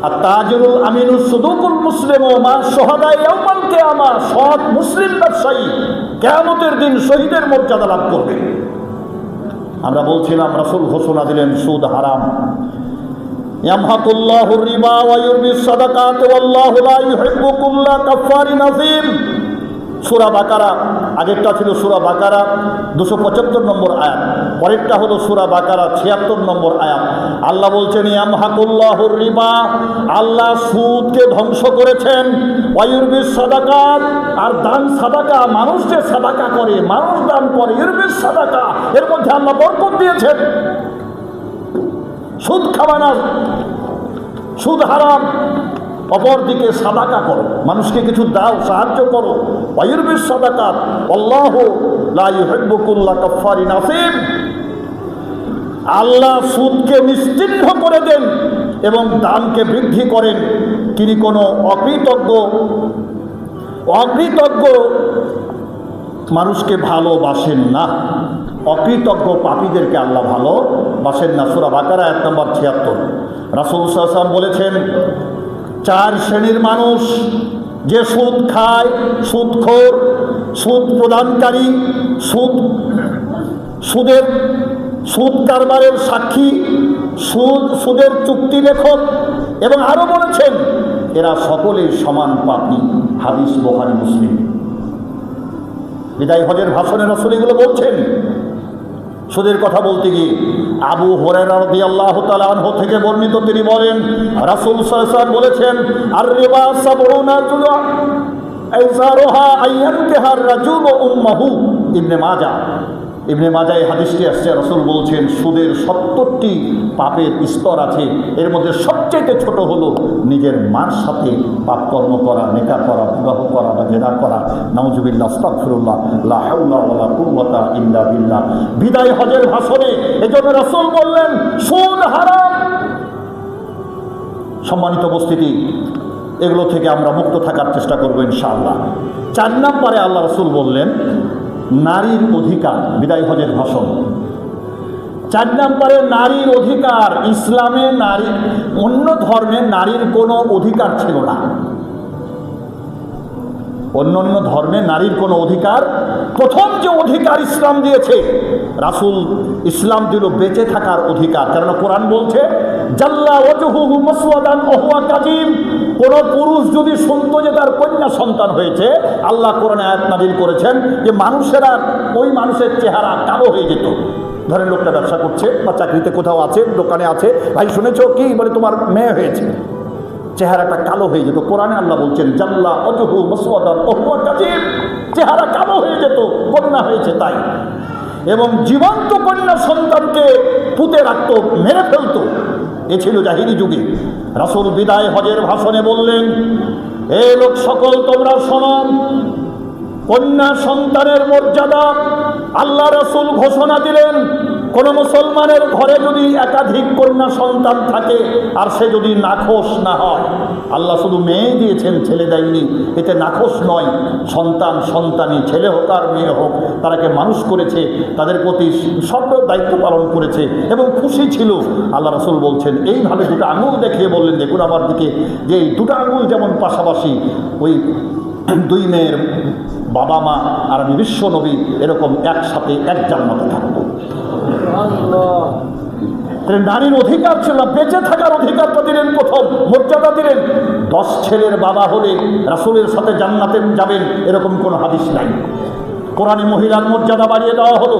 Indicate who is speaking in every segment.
Speaker 1: আর তাজিরুল আমিনুস সুদুকুল মুসলিম মা শুহাদা ইয়াউমাল কিয়ামা, সৎ মুসলিম ব্যবসায়ী কিয়ামতের দিন শহীদের মর্যাদা লাভ করবে। আমরা বলছিলাম রাসূল ঘোষণা দিলেন সুদ হারাম। ইয়ামহাকুল্লাহুর রিবা ওয়া ইউরবিস সাদাকাত ওয়াল্লাহু লা ইউহিব্বু কুল্লা কাফফারিন আযীম। সূরা বাকারা, আগেরটা ছিল সূরা বাকারা 275 নম্বর আয়াত, পরেরটা হলো সূরা বাকারা 76 নম্বর আয়াত। আল্লাহ বলছেন ইয়ামহাকুল্লাহুর রিবা, আল্লাহ সুদকে ধ্বংস করেছেন, ওয়া ইউরবিস সাদাকাত, আর দান সাদাকা, মানুষ যে সাদাকা করে, মানুষ দান করে, ইউরবিস সাদাকা, এর মধ্যে আল্লাহ বরকত দিয়েছেন। সুদ খাওয়া না, সুদ হারাম। অপরদিকে সাদাকা করো, মানুষকে কিছু দাও, সাহায্য করো। ওয়ায়ুরবিস সাদাকাত আল্লাহু লা ইউহিব্বু কুল্লা কাফফারিন আযীম। আল্লাহ সুদকে নিশ্চিহ্ন করে দেন এবং দানকে বৃদ্ধি করেন। তিনি কোনো অকৃতজ্ঞ মানুষকে ভালোবাসেন না। অকৃতজ্ঞ পাপীদেরকে আল্লাহ ভালোবাসেন না। সূরা বাকারা 1 নম্বর 76। রাসূল সাল্লাল্লাহু আলাইহি ওয়াসাল্লাম বলেছেন 4 শ্রেণীর মানুষ, যে সুদ খায়, সুদখোর, সুদ প্রদানকারী, সুদ কারবারের সাক্ষী, সুদের চুক্তি লেখক, এবং আরও বলেছেন এরা সকলেই সমান পাপী। হাদিস বুখারী মুসলিম। বিদায় হজের ভাষণে রাসূল এগুলো বলছেন। সুদের কথা বলতে গিয়ে আবু হুরায়রা রাদিয়াল্লাহু তাআলা আনহু থেকে বর্ণিত, তিনি বলেন রাসূল সাল্লাল্লাহু আলাইহি ওয়াসাল্লাম বলেছেন আর রিবা সাবউনা জুলআ আইসারুহা আইয়ানকিহার রাজুলু উম্মাহু। ইবনে মাজাহ এই হাদিসটি আসছে। রাসূল বলছেন সুদের 70টি পাপের স্তর আছে, এর মধ্যে সবচেয়ে ছোট হলো নিজের মার সাথে পাপকর্ম করা, নেকাহ করা, বিবাহ করা বা জেনা করা। নাউজুবিল্লাহ, আস্তাগফিরুল্লাহ, লা হাওলা ওয়ালা কুওয়াতা ইল্লা বিল্লাহ। বিদায় হজের ভাষণে এজন্য রাসূল বললেন সুদ হারাম। সম্মানিত উপস্থিতি, এগুলো থেকে আমরা মুক্ত থাকার চেষ্টা করব ইনশাআল্লাহ। 4 নম্বরে আল্লাহ রাসূল বললেন নারীর অধিকার। বিদায় হজের ভাষণ 4 নম্বরে নারীর অধিকার। ইসলামে নারী, অন্য ধর্মে নারীর কোনো অধিকার ছিল না। অন্য ধর্মে নারীর কোনো অধিকার, প্রথম যে অধিকার ইসলাম দিয়েছে রাসূল, ইসলাম দিল বেঁচে থাকার অধিকার। কারণ কোরআন বলছে জাল্লা ওয়াজহুহু মাসওয়াদান ওয়া হুয়া কাযীম। কোন পুরুষ যদি শুনতো যে তার কন্যা সন্তান হয়েছে, আল্লাহ কোরআনে আয়াত নাযিল করেছেন যে মানুষেরা, ওই মানুষের চেহারা কালো হয়ে যেত। ধরেন লোকটা ব্যবসা করছে বা চাকরিতে কোথাও আছে, দোকানে আছে, ভাই শুনেছো কি, বলে তোমার মেয়ে হয়েছে, চেহারাটা কালো হয়ে যেত। কোরআনে আল্লাহ বলছেন জাল্লা ওয়াজহুহু মাসওয়াদান ওয়া হুয়া কাযীম, চেহারা কালো হয়ে যেত, কন্যা হয়েছে তাই। এবং জীবন্ত কন্যা সন্তানকে পুঁতে রাখত, মেরে ফেলত। এ ছিল জাহিলি যুগে। রাসূল বিদায় হজের ভাষণে বললেন এ লোক সকল তোমরা শোনো, কন্যা সন্তানের মর্যাদা আল্লাহ রাসূল ঘোষণা দিলেন কোন মুসলমানের ঘরে যদি একাধিক কন্যা সন্তান থাকে আর সে যদি নাখোশ না হয়, আল্লাহ শুধু মেয়ে দিয়েছেন, ছেলে দেয়নি, এতে নাখোশ নয়, সন্তানই ছেলে হোক আর মেয়ে হোক, তারাকে মানুষ করেছে, তাদের প্রতি সব দায়িত্ব পালন করেছে এবং খুশি ছিল। আল্লাহ রাসূল বলছেন এইভাবে 2টা আঙুল দেখিয়ে বললেন দেখুন আমার দিকে, যে এই 2টা আঙুল যেমন পাশাপাশি, ওই 2 মেয়ের বাবা মা আর আমি বিশ্ব নবী এরকম একসাথে এক জান্নাতে থাকবো। নারীর অধিকার ছিল, বেঁচে থাকার অধিকারটা দিলেন, প্রথম মর্যাদা দিলেন। 10 ছেলের বাবা হলে রাসূলের সাথে জান্নাতে যাবেন এরকম কোনো হাদিস নাই। কোরআনে মহিলার মর্যাদা বাড়িয়ে দেওয়া হলো।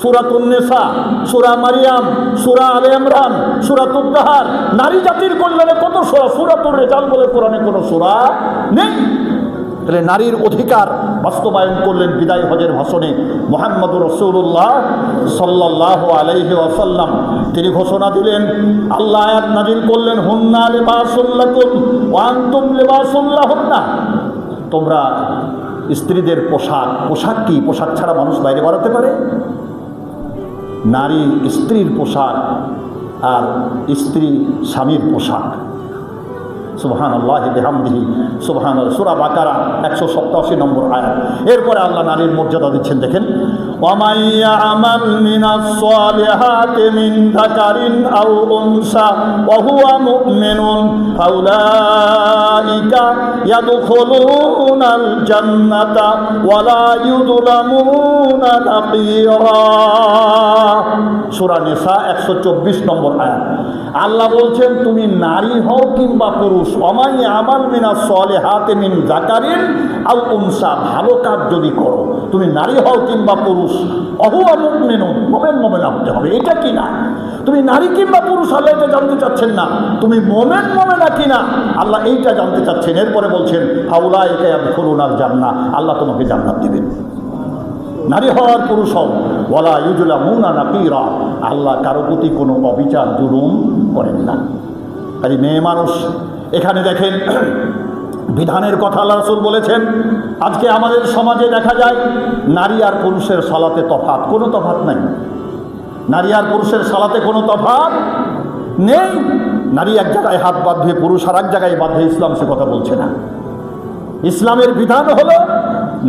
Speaker 1: সূরাতুন নিসা, সূরা মারিয়াম, সূরা আলে ইমরান, সূরাতুদ দাহার, নারী জাতির কল্যাণে কত সূরা, সূরাতুর রিজাল বলে কোরআনে কোনো সূরা নেই। তাহলে নারীর অধিকার বাস্তবায়ন করলেন বিদায় হজের ভাষণে মুহাম্মদুর রাসূলুল্লাহ সাল্লাল্লাহু আলাইহি ওয়াসাল্লাম। তিনি ঘোষণা দিলেন, আল্লাহ আয়াত নাযিল করলেন হুন্না লিবাসুল লাকুম ওয়া আনতুম লিবাসুল লাহুন্না। তোমরা স্ত্রীদের পোশাক কি? পোশাক ছাড়া মানুষ বাইরে বেরোতে পারে? নারী স্ত্রীর পোশাক আর স্ত্রী স্বামীর পোশাক। সুবহানাল্লাহি বিহামদিহি, সুবহানাল্লাহ। সূরা বাকারা 187 নম্বর আয়াত। এরপরে আল্লাহ নারীর মর্যাদা দিচ্ছেন, দেখেন ومن يعمل من الصالحات من ذكر أو أنثى وهو مؤمن فأولئك يدخلون الجنة ولا يظلمون نقيرا। সূরা নিসা 124 নম্বর আয়াত। আল্লাহ বলছেন তুমি নারী হও কিংবা পুরুষ, ওমাই আমাল মিনাস সলিহাতি মিন যাকারিন আও উনসা, ভালো কাজ যদি করো, তুমি নারী হও কিংবা পুরুষ, অহুয়া মুমিনুন, মুমিন মুমিনা হতে হবে। এটা কি না, তুমি নারী কিংবা পুরুষ আল্লাহ এটা জানতে চাচ্ছেন না, তুমি মুমিন মুমিনা কিনা আল্লাহ এইটা জানতে চাচ্ছেন। এরপরে বলছেন ফাউলাইকা ইয়াদখুলুনাল জান্নাহ, আল্লাহ তোমাকে জান্নাত দিবেন। নারী হওয়ার পুরুষ হও, ওয়ালা ইউজলামুনা নাকিরা, আল্লাহ কারো প্রতি কোনো অবিচার জুলুম করেন না। তাই মেয়ে মানুষ, এখানে দেখেন বিধানের কথা আল্লাহ রাসূল বলেছেন। আজকে আমাদের সমাজে দেখা যায় নারী আর পুরুষের সালাতে তফাৎ, কোনো তফাৎ নাই। নারী আর পুরুষের সালাতে কোনো তফাৎ নেই। নারী এক জায়গায় হাত বাঁধবে, পুরুষ আর এক জায়গায় বাঁধবে, ইসলাম সে কথা বলছে না। ইসলামের বিধান হলো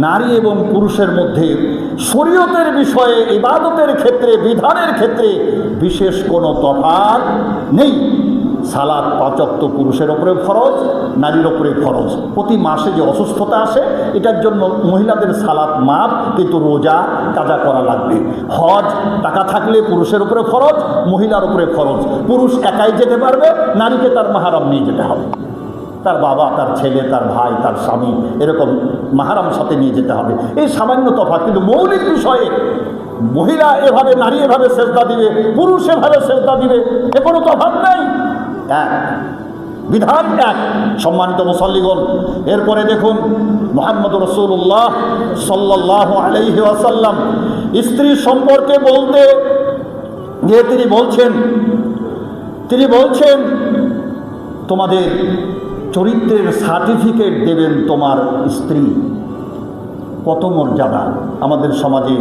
Speaker 1: নারী এবং পুরুষের মধ্যে শরীয়তের বিষয়ে, ইবাদতের ক্ষেত্রে, বিধানের ক্ষেত্রে বিশেষ কোনো তফাৎ নেই। সালাত 5 ওয়াক্ত পুরুষের ওপরে ফরজ, নারীর ওপরে ফরজ। প্রতি মাসে যে অসুস্থতা আসে এটার জন্য মহিলাদের সালাত মাপ, কিন্তু রোজা কাজা করা লাগবে। হজ টাকা থাকলে পুরুষের উপরে ফরজ, মহিলার উপরে ফরজ। পুরুষ একাই যেতে পারবে, নারীকে তার মাহরাম নিয়ে যেতে হবে, তার বাবা, তার ছেলে, তার ভাই, তার স্বামী, এরকম মাহরাম সাথে নিয়ে যেতে হবে। এই সামান্য তফাৎ, কিন্তু মৌলিক বিষয়ে মহিলা এভাবে, নারী এভাবে সেজদা দিবে, পুরুষ এভাবে সেজদা দিবে, এ কোনো তফাৎ নেই, এক বিধান এক। সম্মানিত মুসল্লিগণ, এরপরে দেখুন মুহাম্মদ রাসূলুল্লাহ সাল্লাল্লাহু আলাইহি ওয়াসাল্লাম স্ত্রী সম্পর্কে বলতে গিয়ে তিনি বলছেন তোমাদের চরিত্রের সার্টিফিকেট দেবেন তোমার স্ত্রী। কত মর্যাদা! আমাদের সমাজে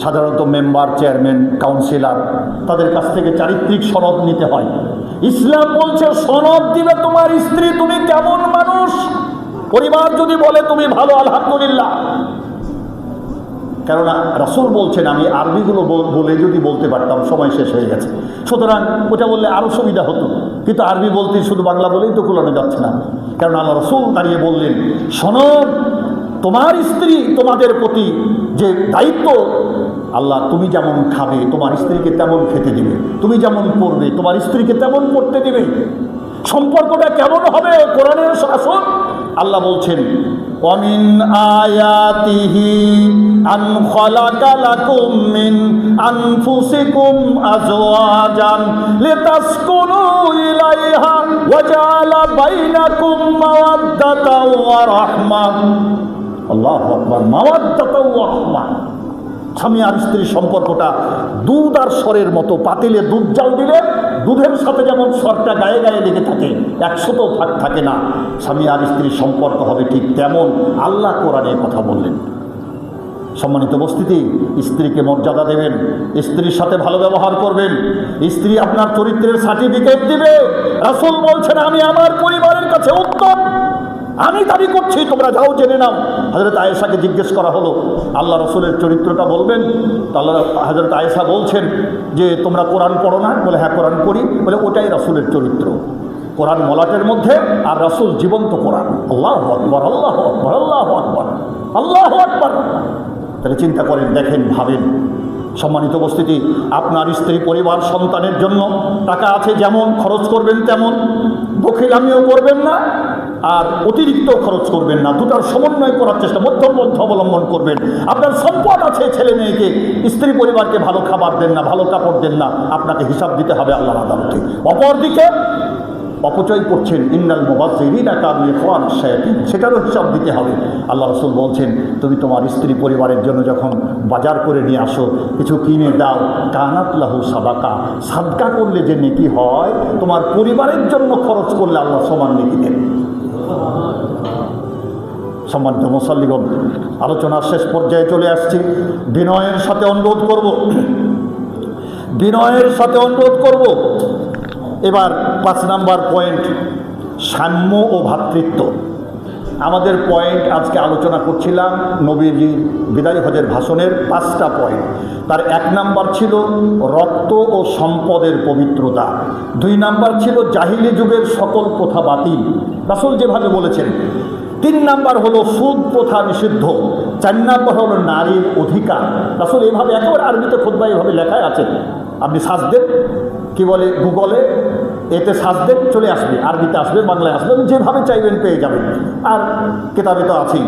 Speaker 1: সাধারণত মেম্বার, চেয়ারম্যান, কাউন্সিলর, তাদের কাছ থেকে চারিত্রিক সনদ নিতে হয়। ইসলাম বলছে সনদ দিলে তোমার স্ত্রী তুমি কেমন মানুষ। পরিবার যদি বলে তুমি ভালো, আলহামদুলিল্লাহ, কেননা রাসূল বলছেন, আমি আরবিগুলো বলে যদি বলতে পারতাম, সময় শেষ হয়ে গেছে, সুতরাং ওটা বললে আরও সুবিধা হতো, কিন্তু আরবি বলতে শুধু বাংলা বলেই তো কুলানো যাচ্ছে না। কেননা আল্লাহ রাসূল দাঁড়িয়ে বললেন, শোনন, তোমার স্ত্রী তোমাদের প্রতি যে দায়িত্ব, আল্লাহ তুমি যেমন খাবে তোমার স্ত্রীকে তেমন খেতে দিবে, তুমি যেমন পড়বে তোমার স্ত্রীকে তেমন পড়তে দিবে। সম্পর্কটা কেমন হবে? কোরআনের শাসন। আল্লাহ বলছেন, ওয়ামিন আয়াতিহি আন খালাকা লাকুম মিন আনফুসিকুম আজওয়াজান লিতাসকুনু ইলাইহা ওয়া জাআলা বাইনাকুম মাওয়াদ্দাতাও ওয়া রাহমাহ। আল্লাহু আকবার, মাওয়াদ্দাতাও ওয়া রাহমাহ। স্বামী আর স্ত্রীর সম্পর্কটা দুধ আর স্বরের মতো। পাতিলে দুধ জাল দিলে দুধের সাথে যেমন স্বরটা গায়ে গায়ে লেগে থাকে, 100তেও ভাগ থাকে না, স্বামী আর স্ত্রীর সম্পর্ক হবে ঠিক তেমন। আল্লাহ কোরআনে কথা বললেন। সম্মানিত উপস্থিতি, স্ত্রীকে মর্যাদা দেবেন, স্ত্রীর সাথে ভালো ব্যবহার করবেন, স্ত্রী আপনার চরিত্রের সার্টিফিকেট দিবে। রাসূল বলছেন, আমি আমার পরিবারের কাছে উত্তম, আমি দাবি করছি, তোমরা যাও জেনে নাও। হযরত আয়েশাকে জিজ্ঞেস করা হলো, আল্লাহ রাসূলের চরিত্রটা বলবেন? তো হযরত আয়েশা বলছেন যে তোমরা কোরআন পড়ো না? বলে হ্যাঁ কোরআন পড়ি। বলে ওটাই রাসূলের চরিত্র, কোরআন মলাটের মধ্যে, আর রাসূল জীবন্ত কোরআন। আল্লাহু আকবার, আল্লাহু আকবার, আল্লাহু আকবার, আল্লাহু আকবার। তাহলে চিন্তা করেন, দেখেন, ভাবেন। সম্মানিত উপস্থিতি, আপনার স্ত্রী, পরিবার, সন্তানের জন্য টাকা আছে যেমন খরচ করবেন তেমন, বখিলামিও করবেন না আর অতিরিক্ত খরচ করবেন না, দুটার সমন্বয় করার চেষ্টা, মধ্যম পন্থা অবলম্বন করবেন। আপনার সম্পদ আছে, ছেলে মেয়েকে, স্ত্রী পরিবারকে ভালো খাবার দেন না, ভালো কাপড় দেন না, আপনাকে হিসাব দিতে হবে আল্লাহর আদালতে। অপরদিকে অপচয় করছেন, ইন্নাল মুবাযযিরিনা কানু ইখওয়ানাশ শায়াতিন, সেটারও হিসাব দিতে হবে। আল্লাহ রাসূল বলছেন, তুমি তোমার স্ত্রী পরিবারের জন্য যখন বাজার করে নিয়ে আসো, কিছু কিনে দাও, কানাত লাহু সাদাকা, সাদকা করলে যে নেকি হয়, তোমার পরিবারের জন্য খরচ করলে আল্লাহ সমান নেকি দেন। সম্মানিত মুসল্লিগণ, আলোচনার শেষ পর্যায়ে চলে আসছি। বিনয়ের সাথে অনুরোধ করব, এবার 5 নাম্বার পয়েন্ট, সাম্য ও ভ্রাতৃত্ব। আমাদের পয়েন্ট আজকে আলোচনা করছিলাম নবীজির বিদায় হজের ভাষণের 5টা পয়েন্ট। তার 1 নাম্বার ছিল রক্ত ও সম্পদের পবিত্রতা, 2 নাম্বার ছিল জাহিলি যুগের সকল প্রথা বাতিল, রাসূল যেভাবে বলেছেন, 3 নাম্বার হলো সুদ প্রথা নিষিদ্ধ, 4 নাম্বার হলো নারীর অধিকার। রাসূল এইভাবে একেবারে আরবিতে খুতবা এভাবে লেখাই আছে, আপনি সার্চ দেন, কি বলে গুগলে, এতে সার্চ দেন, চলে আসবে, আরবিতে আসবে, বাংলায় আসবে, যেভাবে চাইবেন পেয়ে যাবেন, আর কেতাবে তো আছেই।